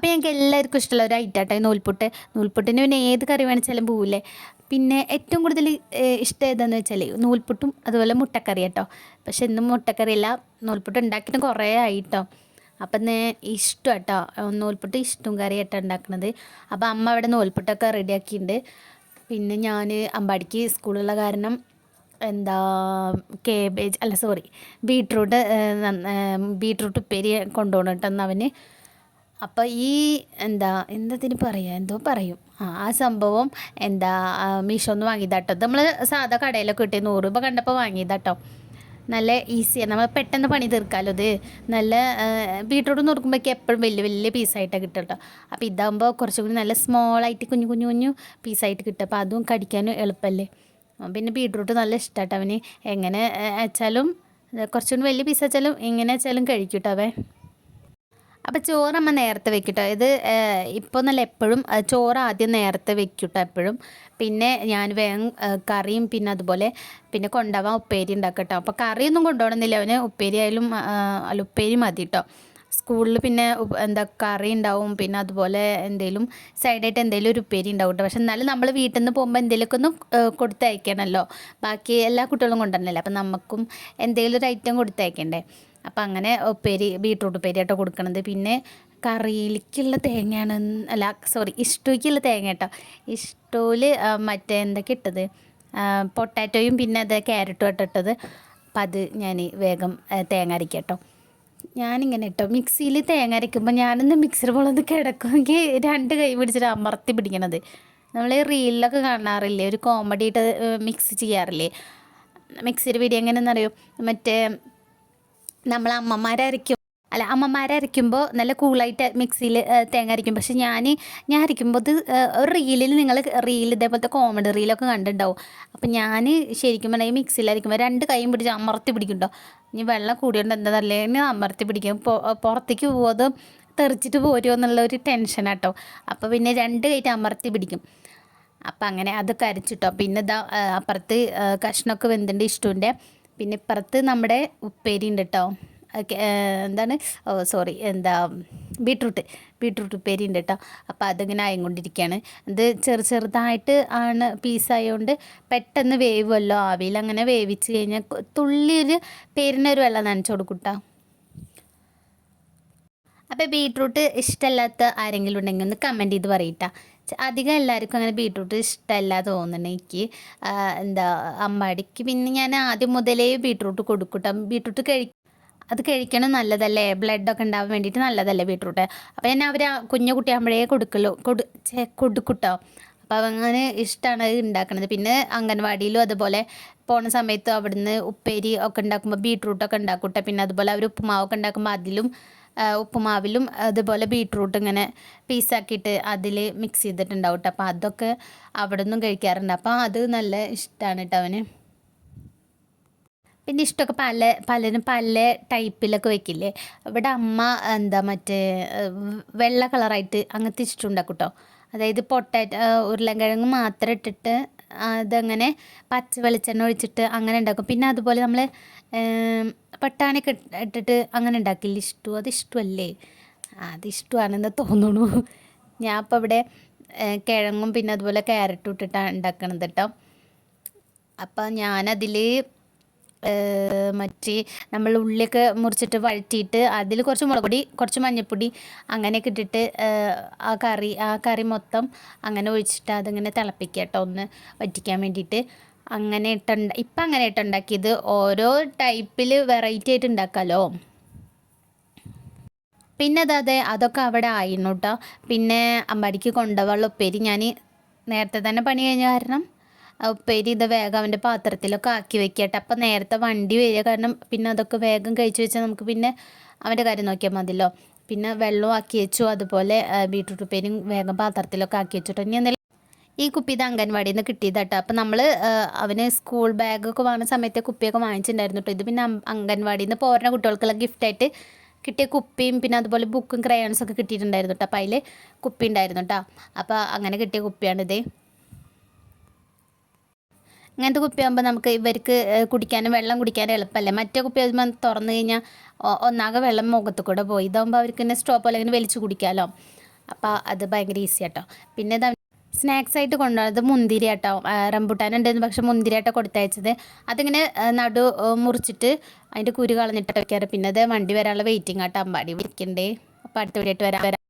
അപ്പോൾ ഞങ്ങൾക്ക് എല്ലാവർക്കും ഇഷ്ടമുള്ള ഒരു ഐറ്റാട്ടോ ഈ നൂൽപുട്ട്. നൂൽപുട്ടിന് പിന്നെ ഏത് കറി വേണിച്ചാലും പോവില്ലേ. പിന്നെ ഏറ്റവും കൂടുതൽ ഇഷ്ടം ഏതാണെന്ന് വെച്ചാൽ നൂൽപുട്ടും അതുപോലെ മുട്ടക്കറി കേട്ടോ. പക്ഷെ ഇന്നും മുട്ടക്കറിയല്ല, നൂൽപുട്ട് ഉണ്ടാക്കിയിട്ട് കുറേ ആയിട്ടോ. അപ്പം ഇഷ്ടം കേട്ടോ, നൂൽപുട്ട് ഇഷ്ടവും കറി ആയിട്ടാണ് ഉണ്ടാക്കുന്നത്. അപ്പോൾ അമ്മ അവിടെ നൂൽപുട്ടൊക്കെ റെഡിയാക്കിയിട്ടുണ്ട്. പിന്നെ ഞാൻ അമ്പാടിക്ക് സ്കൂളുള്ള കാരണം എന്താ കേബേജ് അല്ല സോറി ബീട്രൂട്ട് ബീട്രൂട്ട് ഉപ്പേരി കൊണ്ടുപോകണം കേട്ടോ എന്ന് അവന്. അപ്പോൾ ഈ എന്തതിന് പറയുക എന്തോ പറയും ആ സംഭവം മീഷോന്ന് വാങ്ങിയതാട്ടോ. നമ്മൾ സാധാ കടയിലൊക്കെ കിട്ടി 100 രൂപ കണ്ടപ്പോൾ വാങ്ങിയതാട്ടോ. നല്ല ഈസിയാണ്, നമ്മൾ പെട്ടെന്ന് പണി തീർക്കാമല്ലോ. ഇത് നല്ല ബീട്രൂട്ട് നുറുക്കുമ്പോഴേക്ക് എപ്പോഴും വലിയ വലിയ പീസായിട്ടാണ് കിട്ടും കേട്ടോ. അപ്പോൾ ഇതാകുമ്പോൾ കുറച്ചും കൂടി നല്ല സ്മോളായിട്ട് കുഞ്ഞു കുഞ്ഞു കുഞ്ഞു പീസായിട്ട് കിട്ടും. അപ്പോൾ അതും കടിക്കാനും എളുപ്പമല്ലേ. പിന്നെ ബീട്രൂട്ട് നല്ല ഇഷ്ടമാട്ടോ അവന്. എങ്ങനെ വെച്ചാലും കുറച്ചുകൂടി വലിയ പീസ് വെച്ചാലും എങ്ങനെ വെച്ചാലും കഴിക്കും കേട്ടോ അവൻ. അപ്പോൾ ചോറ് അമ്മ നേരത്തെ വെക്കും കേട്ടോ. ഇത് ഇപ്പോൾ നല്ല എപ്പോഴും ചോറ് ആദ്യം നേരത്തെ വെക്കും കേട്ടോ എപ്പോഴും. പിന്നെ ഞാൻ വേഗം കറിയും പിന്നെ അതുപോലെ പിന്നെ കൊണ്ടുപോകാൻ ഉപ്പേരി ഉണ്ടാക്കും കേട്ടോ. അപ്പോൾ കറിയൊന്നും കൊണ്ടുപോകണമെന്നില്ല അവന്, ഉപ്പേരി ആയാലും അല്ല ഉപ്പേരി മതി കേട്ടോ. സ്കൂളിൽ പിന്നെ കറി ഉണ്ടാവും, പിന്നെ അതുപോലെ എന്തെങ്കിലും സൈഡായിട്ട് എന്തെങ്കിലും ഒരു ഉപ്പേരി ഉണ്ടാവും കേട്ടോ. പക്ഷെ എന്നാലും നമ്മൾ വീട്ടിൽ നിന്ന് പോകുമ്പോൾ എന്തെങ്കിലുമൊക്കെ ഒന്ന് കൊടുത്തയക്കണമല്ലോ. ബാക്കി എല്ലാ കുട്ടികളും കൊണ്ടുവരണമല്ലോ. അപ്പം നമുക്കും എന്തെങ്കിലും ഒരു ഐറ്റം കൊടുത്തയക്കണ്ടേ. അപ്പം അങ്ങനെ ഉപ്പേരി ബീട്രൂട്ട് ഉപ്പേരി ആട്ടോ കൊടുക്കണത്. പിന്നെ കറിയിലേക്കുള്ള തേങ്ങയാണ് അല്ല സോറി ഇഷ്ടോയ്ക്കുള്ള തേങ്ങ കേട്ടോ. ഇഷ്ടോയിൽ മറ്റേ എന്തൊക്കെ ഇട്ടത് പൊട്ടാറ്റോയും പിന്നെ ക്യാരറ്റും ഇട്ടിട്ടത്. അപ്പം അത് ഞാൻ വേഗം തേങ്ങ അരയ്ക്കാം കേട്ടോ. ഞാനിങ്ങനെ കേട്ടോ മിക്സിയിൽ തേങ്ങ അരയ്ക്കുമ്പോൾ ഞാനൊന്ന് മിക്സർ പോലൊന്ന് കിടക്കുമെങ്കിൽ 2 കൈ പിടിച്ചിട്ട് അമർത്തി പിടിക്കണത്. നമ്മൾ റീലിലൊക്കെ കാണാറില്ലേ, ഒരു കോമഡി ആയിട്ട് മിക്സ് ചെയ്യാറില്ലേ. മിക്സിയുടെ വീഡിയോ എങ്ങനെയെന്നറിയോ, മറ്റേ നമ്മൾ അമ്മമാരരയ്ക്കുമ്പോൾ നല്ല കൂളായിട്ട് മിക്സിയിൽ തേങ്ങ അരയ്ക്കും. പക്ഷെ ഞാൻ അരയ്ക്കുമ്പോൾ ഇത് ഒരു റീലിൽ നിങ്ങൾ ഇതേപോലത്തെ കോമഡി റീലൊക്കെ കണ്ടിട്ടുണ്ടാവും. അപ്പം ഞാൻ ശരിക്കും പറഞ്ഞാൽ ഈ മിക്സിയിൽ അരയ്ക്കുമ്പോൾ 2 കൈയും പിടിച്ച് അമർത്തി പിടിക്കുന്നുണ്ടോ. ഇനി വെള്ളം കൂടിയോണ്ട് എന്താണെന്നറിയില്ല, ഇനി അമർത്തി പിടിക്കും. പുറത്തേക്ക് പോകുമ്പോൾ തെറിച്ചിട്ട് പോരുമോ എന്നുള്ളൊരു ടെൻഷനാട്ടോ. അപ്പോൾ പിന്നെ 2 കൈയിട്ട് അമർത്തി പിടിക്കും. അപ്പം അങ്ങനെ അതൊക്കെ അരച്ചിട്ടോ. പിന്നെ അപ്പുറത്ത് കഷ്ണമൊക്കെ വെന്തിൻ്റെ ഇഷ്ടമുണ്ട്. പിന്നെ ഇപ്പുറത്ത് നമ്മുടെ ഉപ്പേരി ഉണ്ട് കേട്ടോ. ബീട്രൂട്ട് ഉപ്പേരി ഉണ്ട് കേട്ടോ. അപ്പോൾ അതിങ്ങനെ ആയിക്കൊണ്ടിരിക്കുകയാണ്. ഇത് ചെറുതായിട്ട് ആണ് പീസായതുകൊണ്ട് പെട്ടെന്ന് വേവുമല്ലോ ആവിയിൽ. അങ്ങനെ വേവിച്ച് കഴിഞ്ഞാൽ തുള്ളിയൊരു പേരിനൊരു വെള്ളം നനച്ച് കൊടുക്കും കേട്ടോ. അപ്പോൾ ബീട്രൂട്ട് ഇഷ്ടമല്ലാത്ത ആരെങ്കിലും ഉണ്ടെങ്കിൽ ഒന്ന് കമൻറ്റ് ചെയ്ത് പറയട്ടാ. അധികം എല്ലാവർക്കും അങ്ങനെ ബീട്രൂട്ട് ഇഷ്ടമല്ല തോന്നുന്നു എനിക്ക്. അമ്മാടിക്ക് പിന്നെ ഞാൻ ആദ്യം മുതലേ ബീട്രൂട്ട് കൊടുക്കൂട്ടോ. ബീട്രൂട്ട് അത് കഴിക്കണം, നല്ലതല്ലേ, ബ്ലഡൊക്കെ ഉണ്ടാവാൻ വേണ്ടിയിട്ട് നല്ലതല്ലേ ബീട്രൂട്ട്. അപ്പോൾ ഞാൻ കുഞ്ഞു കുട്ടിയാകുമ്പോഴേ കൊടുക്കൂട്ടോ. അപ്പോൾ അങ്ങനെ ഇഷ്ടമാണ് അത് ഉണ്ടാക്കുന്നത്. പിന്നെ അംഗൻവാടിയിലും അതുപോലെ പോണ സമയത്ത് അവിടുന്ന് ഉപ്പേരി ഒക്കെ ഉണ്ടാക്കുമ്പോൾ ബീട്രൂട്ടൊക്കെ ഉണ്ടാക്കൂട്ടെ. പിന്നെ അതുപോലെ അവർ ഉപ്പുമാവൊക്കെ ഉണ്ടാക്കുമ്പോൾ ഉപ്പുമാവിലും അതുപോലെ ബീട്രൂട്ട് ഇങ്ങനെ പീസാക്കിയിട്ട് അതിൽ മിക്സ് ചെയ്തിട്ടുണ്ടാവും കേട്ടോ. അപ്പോൾ അതൊക്കെ അവിടെ നിന്നും കഴിക്കാറുണ്ട്. അപ്പോൾ അത് നല്ല ഇഷ്ടമാണ് കേട്ടോ അവന്. പിന്നെ ഇഷ്ടമൊക്കെ പലരും പല ടൈപ്പിലൊക്കെ വെക്കില്ലേ. ഇവിടെ അമ്മ മറ്റേ വെള്ള കളറായിട്ട് അങ്ങനത്തെ ഇഷ്ടമുണ്ടാക്കും കേട്ടോ. അതായത് ഉരുളൻകിഴങ്ങ് മാത്രം ഇട്ടിട്ട് അതങ്ങനെ പച്ച വെളിച്ചെണ്ണ ഒഴിച്ചിട്ട് അങ്ങനെ ഉണ്ടാക്കും. പിന്നെ അതുപോലെ നമ്മൾ പട്ടാണിയൊക്കെ ഇട്ടിട്ട് അങ്ങനെ ഉണ്ടാക്കില്ല. അത് ഇഷ്ടമല്ലേ? അതിഷ്ടമാണെന്ന് തോന്നുന്നു. ഞാൻ ഇപ്പോൾ ഇവിടെ കിഴങ്ങും പിന്നെ അതുപോലെ ക്യാരറ്റും ഇട്ടിട്ടാണ് ഉണ്ടാക്കണത് കേട്ടോ. അപ്പം ഞാനതിൽ മറ്റേ നമ്മൾ ഉള്ളിയൊക്കെ മുറിച്ചിട്ട് വഴറ്റിയിട്ട് അതിൽ കുറച്ച് മുളക് പൊടി കുറച്ച് മഞ്ഞൾപ്പൊടി അങ്ങനെയൊക്കെ ഇട്ടിട്ട് ആ കറി മൊത്തം അങ്ങനെ ഒഴിച്ചിട്ട് അതിങ്ങനെ തിളപ്പിക്കുക കേട്ടോ, ഒന്ന് വറ്റിക്കാൻ വേണ്ടിയിട്ട്. അങ്ങനെ ഇപ്പം അങ്ങനെ ഇട്ടുണ്ടാക്കിയത്. ഓരോ ടൈപ്പിൽ വെറൈറ്റി ആയിട്ട് ഉണ്ടാക്കാമല്ലോ. പിന്നെ അതൊക്കെ അവിടെ ആയിരുന്നു കേട്ടോ. പിന്നെ അമ്പാടിക്ക് കൊണ്ടുപോകാനുള്ള ഉപ്പേരി ഞാൻ നേരത്തെ തന്നെ പണി കഴിഞ്ഞ കാരണം ഉപ്പേരി വേഗം അവൻ്റെ പാത്രത്തിലൊക്കെ ആക്കി വെക്കട്ടെ. അപ്പം നേരത്തെ വണ്ടി വരിക കാരണം പിന്നെ അതൊക്കെ വേഗം കഴിച്ച് വെച്ചാൽ നമുക്ക് പിന്നെ അവൻ്റെ കാര്യം നോക്കിയാൽ മതിയല്ലോ. പിന്നെ വെള്ളം ആക്കി വെച്ചു. അതുപോലെ ബീട്രൂട്ട് ഉപ്പേരിയും വേഗം പാത്രത്തിലൊക്കെ ആക്കി വെച്ചിട്ട് ഇനി എന്തെങ്കിലും ഈ കുപ്പി അംഗൻവാടിയിൽ നിന്ന് കിട്ടിയതാട്ടോ. അപ്പം നമ്മൾ അവന് സ്കൂൾ ബാഗൊക്കെ വാങ്ങുന്ന സമയത്തെ കുപ്പിയൊക്കെ വാങ്ങിച്ചിട്ടുണ്ടായിരുന്നു കേട്ടോ. ഇത് പിന്നെ അംഗൻവാടിയിൽ നിന്ന് പോരുന്ന കുട്ടികൾക്കുള്ള ഗിഫ്റ്റായിട്ട് കിട്ടിയ കുപ്പിയും പിന്നെ അതുപോലെ ബുക്കും ക്രയോൺസൊക്കെ കിട്ടിയിട്ടുണ്ടായിരുന്നു കേട്ടോ. അപ്പം അതിൽ കുപ്പി ഉണ്ടായിരുന്നു കേട്ടോ. അപ്പോൾ അങ്ങനെ കിട്ടിയ കുപ്പിയാണിത്. ഇങ്ങനത്തെ കുപ്പിയാകുമ്പോൾ നമുക്ക് ഇവർക്ക് വെള്ളം കുടിക്കാനും എളുപ്പമല്ലേ. മറ്റേ കുപ്പി ആകുമ്പോൾ തുറന്നു കഴിഞ്ഞാൽ ഒന്നാകെ വെള്ളം മുഖത്ത് കൂടെ പോയി. ഇതാകുമ്പോൾ അവർക്ക് തന്നെ സ്ട്രോ പോലെ ഇങ്ങനെ വലിച്ചു കുടിക്കാമല്ലോ. അപ്പോൾ അത് ഭയങ്കര ഈസി ആട്ടോ. പിന്നെ സ്നാക്സ് ആയിട്ട് കൊണ്ടുപോകുന്നത് മുന്തിരി ആട്ടോ. റംബുട്ടാനുണ്ടായിരുന്നു, പക്ഷെ മുന്തിരി ആട്ടോ കൊടുത്തയച്ചത്. അതിങ്ങനെ നടു മുറിച്ചിട്ട് അതിൻ്റെ കുരു കളഞ്ഞിട്ട് വയ്ക്കാറ്. പിന്നെ അത് വണ്ടി വരാനുള്ള വെയിറ്റിംഗ് ആട്ടോ. അമ്പാടി വിളിക്കണ്ടേ. അപ്പോൾ അടുത്ത വീഡിയോ ആയിട്ട് വരാം.